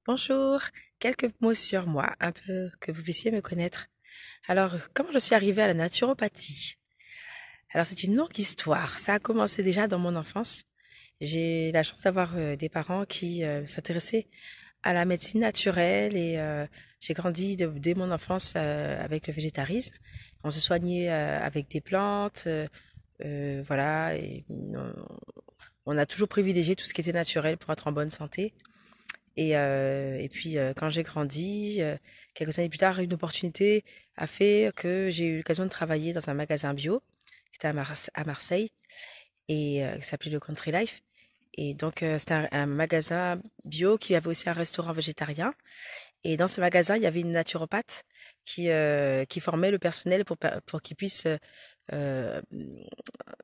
Bonjour, quelques mots sur moi, un peu que vous puissiez me connaître. Alors, comment je suis arrivée à la naturopathie? Alors, c'est une longue histoire. Ça a commencé déjà dans mon enfance. J'ai la chance d'avoir des parents qui s'intéressaient à la médecine naturelle et j'ai grandi dès mon enfance avec le végétarisme. On se soignait avec des plantes, voilà, et on a toujours privilégié tout ce qui était naturel pour être en bonne santé. Et puis, quand j'ai grandi, quelques années plus tard, une opportunité a fait que j'ai eu l'occasion de travailler dans un magasin bio, qui était à Marseille, et qui s'appelait le Country Life. Et donc, c'était un magasin bio qui avait aussi un restaurant végétarien. Et dans ce magasin, il y avait une naturopathe qui formait le personnel pour qu'ils puissent euh,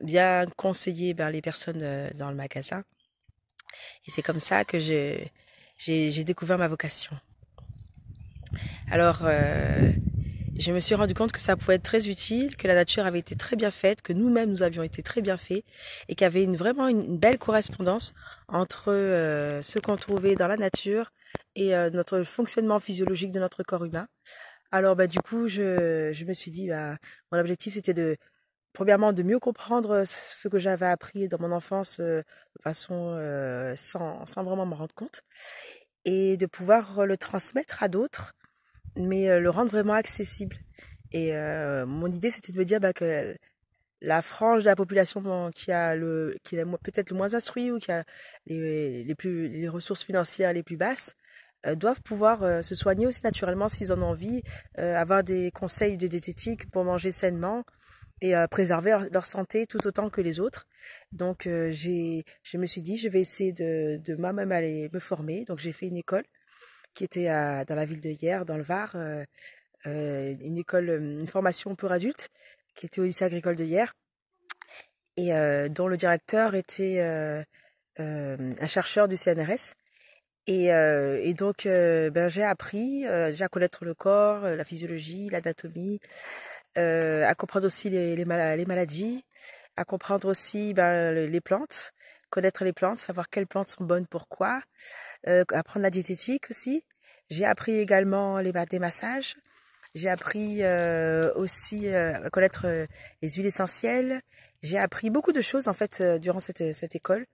bien conseiller les personnes dans le magasin. Et c'est comme ça que j'ai découvert ma vocation. Alors, je me suis rendu compte que ça pouvait être très utile, que la nature avait été très bien faite, que nous-mêmes nous avions été très bien faits et qu'il y avait vraiment une belle correspondance entre ce qu'on trouvait dans la nature et notre fonctionnement physiologique de notre corps humain. Alors, du coup, je me suis dit, mon objectif c'était premièrement, de mieux comprendre ce que j'avais appris dans mon enfance de façon sans vraiment me rendre compte et de pouvoir le transmettre à d'autres, mais le rendre vraiment accessible. Et mon idée, c'était de me dire que la frange de la population qui est peut-être le moins instruit ou qui a les ressources financières les plus basses doivent pouvoir se soigner aussi naturellement s'ils en ont envie, avoir des conseils de diététique pour manger sainement et préserver leur santé tout autant que les autres. Donc je me suis dit, je vais essayer de moi-même aller me former. Donc j'ai fait une école qui était dans la ville de Hyères, dans le Var, une formation pour adultes qui était au lycée agricole de Hyères et dont le directeur était un chercheur du CNRS. Et donc, j'ai appris déjà à connaître le corps, la physiologie, l'anatomie, à comprendre aussi les maladies, à comprendre aussi les plantes, connaître les plantes, savoir quelles plantes sont bonnes pourquoi, apprendre la diététique aussi. J'ai appris également des massages. J'ai appris aussi à connaître les huiles essentielles. J'ai appris beaucoup de choses en fait durant cette école.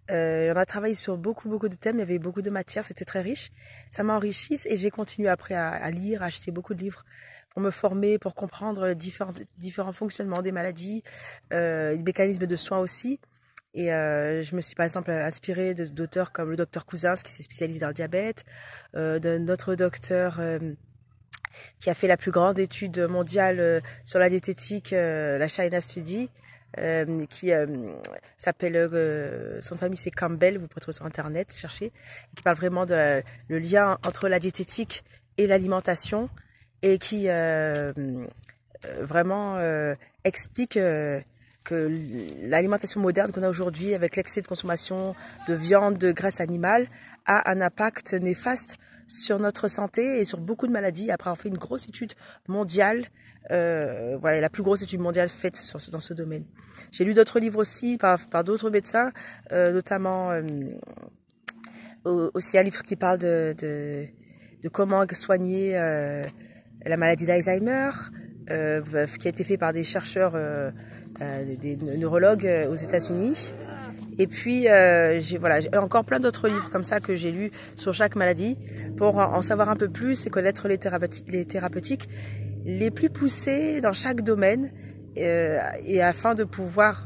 On a travaillé sur beaucoup de thèmes, il y avait beaucoup de matières, c'était très riche. Ça m'a enrichi et j'ai continué après à lire, à acheter beaucoup de livres pour me former, pour comprendre différents fonctionnements des maladies, les mécanismes de soins aussi. Et je me suis par exemple inspirée d'auteurs comme le docteur Cousins qui s'est spécialisé dans le diabète, d'un autre docteur qui a fait la plus grande étude mondiale sur la diététique, la China Study, qui s'appelle, son famille c'est Campbell, vous pouvez trouver sur internet, chercher, qui parle vraiment le lien entre la diététique et l'alimentation et qui vraiment explique que l'alimentation moderne qu'on a aujourd'hui avec l'excès de consommation de viande, de graisse animale a un impact néfaste sur notre santé et sur beaucoup de maladies. Après, on fait une grosse étude mondiale, voilà, la plus grosse étude mondiale faite dans ce domaine. J'ai lu d'autres livres aussi par d'autres médecins, notamment aussi un livre qui parle de comment soigner la maladie d'Alzheimer, qui a été fait par des chercheurs, des neurologues aux États-Unis. Et puis, j'ai encore plein d'autres livres comme ça que j'ai lus sur chaque maladie pour en savoir un peu plus et connaître les thérapeutiques les plus poussées dans chaque domaine et afin de pouvoir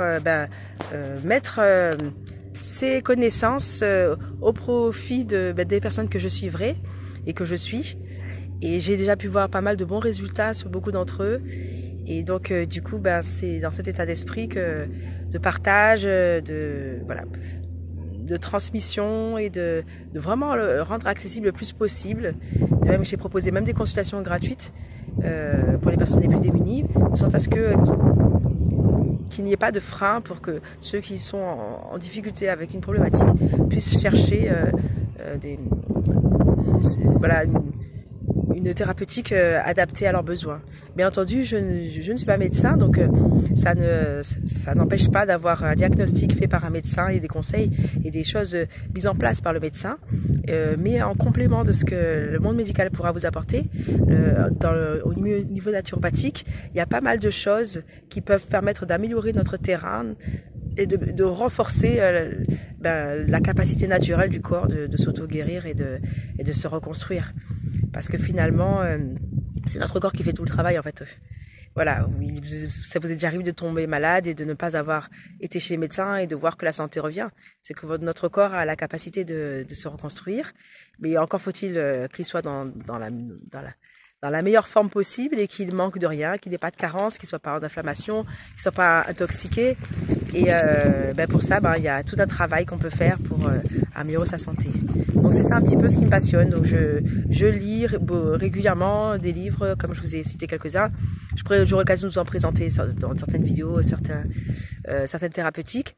mettre ces connaissances au profit des personnes que je suivrai et que je suis. Et j'ai déjà pu voir pas mal de bons résultats sur beaucoup d'entre eux. Et donc, du coup, c'est dans cet état d'esprit de partage, de transmission et de vraiment le rendre accessible le plus possible. Même, j'ai proposé même des consultations gratuites pour les personnes les plus démunies, de sorte à ce qu'il n'y ait pas de frein pour que ceux qui sont en difficulté avec une problématique puissent chercher une thérapeutique adaptée à leurs besoins. Bien entendu, je ne suis pas médecin, donc ça n'empêche pas d'avoir un diagnostic fait par un médecin et des conseils et des choses mises en place par le médecin. Mais en complément de ce que le monde médical pourra vous apporter, au niveau naturopathique, il y a pas mal de choses qui peuvent permettre d'améliorer notre terrain et de renforcer la capacité naturelle du corps de s'auto-guérir et de se reconstruire. Parce que finalement, c'est notre corps qui fait tout le travail en fait. Voilà, oui, ça vous est déjà arrivé de tomber malade et de ne pas avoir été chez les médecins et de voir que la santé revient. C'est que notre corps a la capacité de se reconstruire, mais encore faut-il qu'il soit dans la meilleure forme possible et qu'il manque de rien, qu'il n'ait pas de carence, qu'il soit pas en inflammation, qu'il soit pas intoxiqué. Et pour ça, il y a tout un travail qu'on peut faire pour améliorer sa santé. Donc c'est ça un petit peu ce qui me passionne. Donc je lis régulièrement des livres, comme je vous ai cité quelques-uns. J'aurai l'occasion de vous en présenter dans certaines vidéos, certaines thérapeutiques.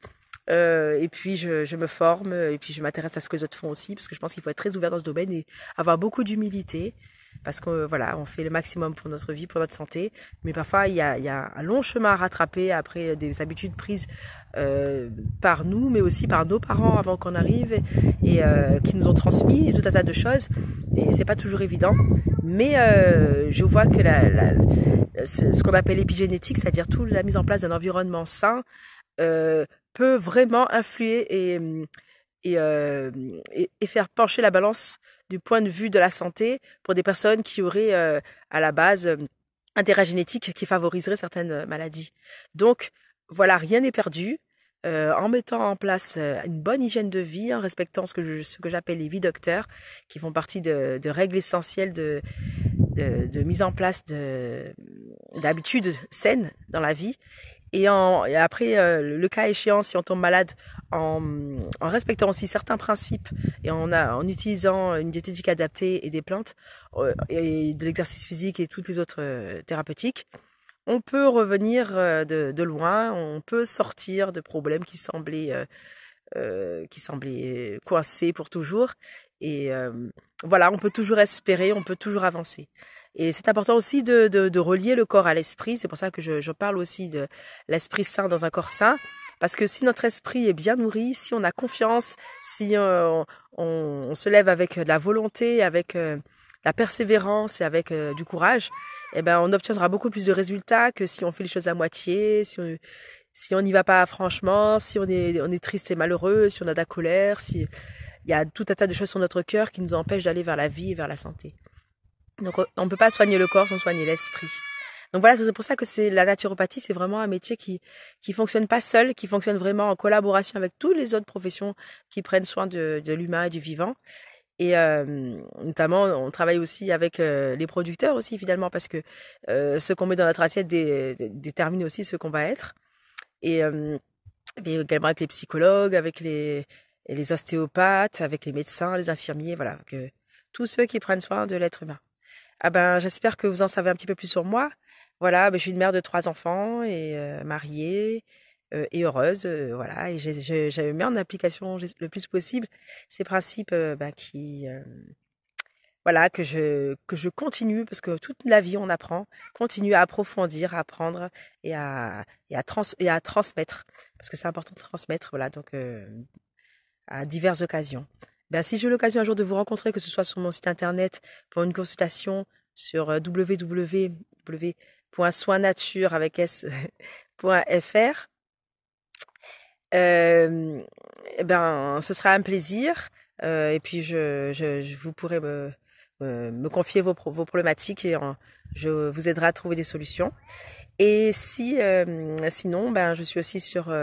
Et puis je me forme et puis je m'intéresse à ce que les autres font aussi, parce que je pense qu'il faut être très ouvert dans ce domaine et avoir beaucoup d'humilité, parce que voilà, on fait le maximum pour notre vie, pour notre santé, mais parfois il y a un long chemin à rattraper après des habitudes prises par nous, mais aussi par nos parents avant qu'on arrive et qui nous ont transmis tout un tas de choses, et c'est pas toujours évident, mais je vois que ce qu'on appelle l'épigénétique, c'est-à-dire toute la mise en place d'un environnement sain, peut vraiment influer et faire pencher la balance du point de vue de la santé pour des personnes qui auraient à la base un terrain génétique qui favoriserait certaines maladies. Donc voilà, rien n'est perdu. En mettant en place une bonne hygiène de vie, en respectant ce que j'appelle les vies docteurs, qui font partie de règles essentielles de mise en place d'habitudes saines dans la vie. Et après, le cas échéant, si on tombe malade, en respectant aussi certains principes et en utilisant une diététique adaptée et des plantes et de l'exercice physique et toutes les autres thérapeutiques, on peut revenir de loin, on peut sortir de problèmes qui semblaient coincés pour toujours. Et voilà, on peut toujours espérer, on peut toujours avancer. Et c'est important aussi de relier le corps à l'esprit. C'est pour ça que je parle aussi de l'esprit sain dans un corps sain. Parce que si notre esprit est bien nourri, si on a confiance, si on se lève avec de la volonté, avec la persévérance et avec du courage, on obtiendra beaucoup plus de résultats que si on fait les choses à moitié, si on n'y va pas franchement, si on est triste et malheureux, si on a de la colère, il y a tout un tas de choses sur notre cœur qui nous empêchent d'aller vers la vie et vers la santé. Donc on ne peut pas soigner le corps sans soigner l'esprit. Donc voilà, c'est pour ça que la naturopathie, c'est vraiment un métier qui fonctionne pas seul, qui fonctionne vraiment en collaboration avec toutes les autres professions qui prennent soin de l'humain et du vivant. Et notamment, on travaille aussi avec les producteurs aussi finalement, parce que ce qu'on met dans notre assiette détermine aussi ce qu'on va être. Et également avec les psychologues, avec les ostéopathes, avec les médecins, les infirmiers, voilà, que tous ceux qui prennent soin de l'être humain. J'espère que vous en savez un petit peu plus sur moi. Voilà, je suis une mère de 3 enfants et mariée et heureuse, voilà, et j'ai mis en application le plus possible ces principes voilà, que je continue, parce que toute la vie on apprend, continue à approfondir, à apprendre et à transmettre, parce que c'est important de transmettre, voilà, donc à diverses occasions. Si j'ai l'occasion un jour de vous rencontrer, que ce soit sur mon site internet pour une consultation sur www.soinnature avec s.fr, ce sera un plaisir. Et puis vous pourrez me confier vos problématiques et je vous aiderai à trouver des solutions. Et sinon, je suis aussi sur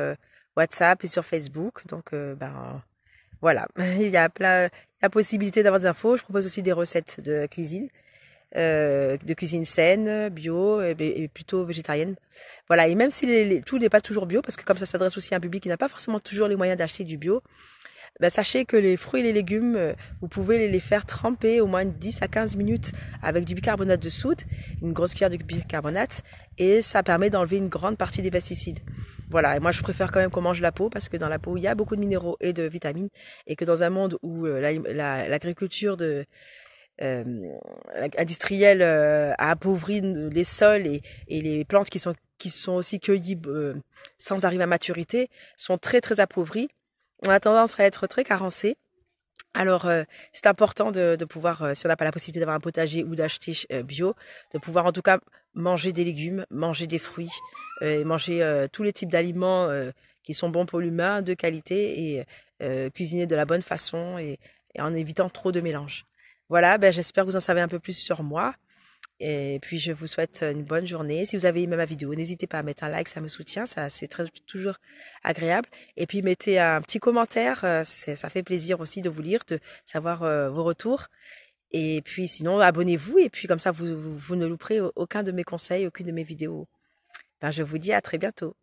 WhatsApp et sur Facebook, donc voilà, il y a la possibilité d'avoir des infos. Je propose aussi des recettes de cuisine saine, bio et plutôt végétarienne. Voilà, et même si tout n'est pas toujours bio, parce que comme ça s'adresse aussi à un public qui n'a pas forcément toujours les moyens d'acheter du bio, sachez que les fruits et les légumes, vous pouvez les faire tremper au moins 10 à 15 minutes avec du bicarbonate de soude, une grosse cuillère de bicarbonate, et ça permet d'enlever une grande partie des pesticides. Voilà, et moi je préfère quand même qu'on mange la peau, parce que dans la peau il y a beaucoup de minéraux et de vitamines, et que dans un monde où l'agriculture euh, industriel a appauvri les sols et les plantes qui sont aussi cueillies sans arriver à maturité sont très très appauvries. On a tendance à être très carencé. Alors, c'est important de pouvoir, si on n'a pas la possibilité d'avoir un potager ou d'acheter bio, de pouvoir en tout cas manger des légumes, manger des fruits, et manger tous les types d'aliments qui sont bons pour l'humain, de qualité, et cuisiner de la bonne façon et en évitant trop de mélange. Voilà, ben, j'espère que vous en savez un peu plus sur moi. Et puis je vous souhaite une bonne journée. Si vous avez aimé ma vidéo, n'hésitez pas à mettre un like, ça me soutient, ça c'est toujours agréable. Et puis mettez un petit commentaire, ça fait plaisir aussi de vous lire, de savoir vos retours. Et puis sinon, abonnez-vous et puis comme ça vous ne louperez aucun de mes conseils, aucune de mes vidéos. Ben, je vous dis à très bientôt.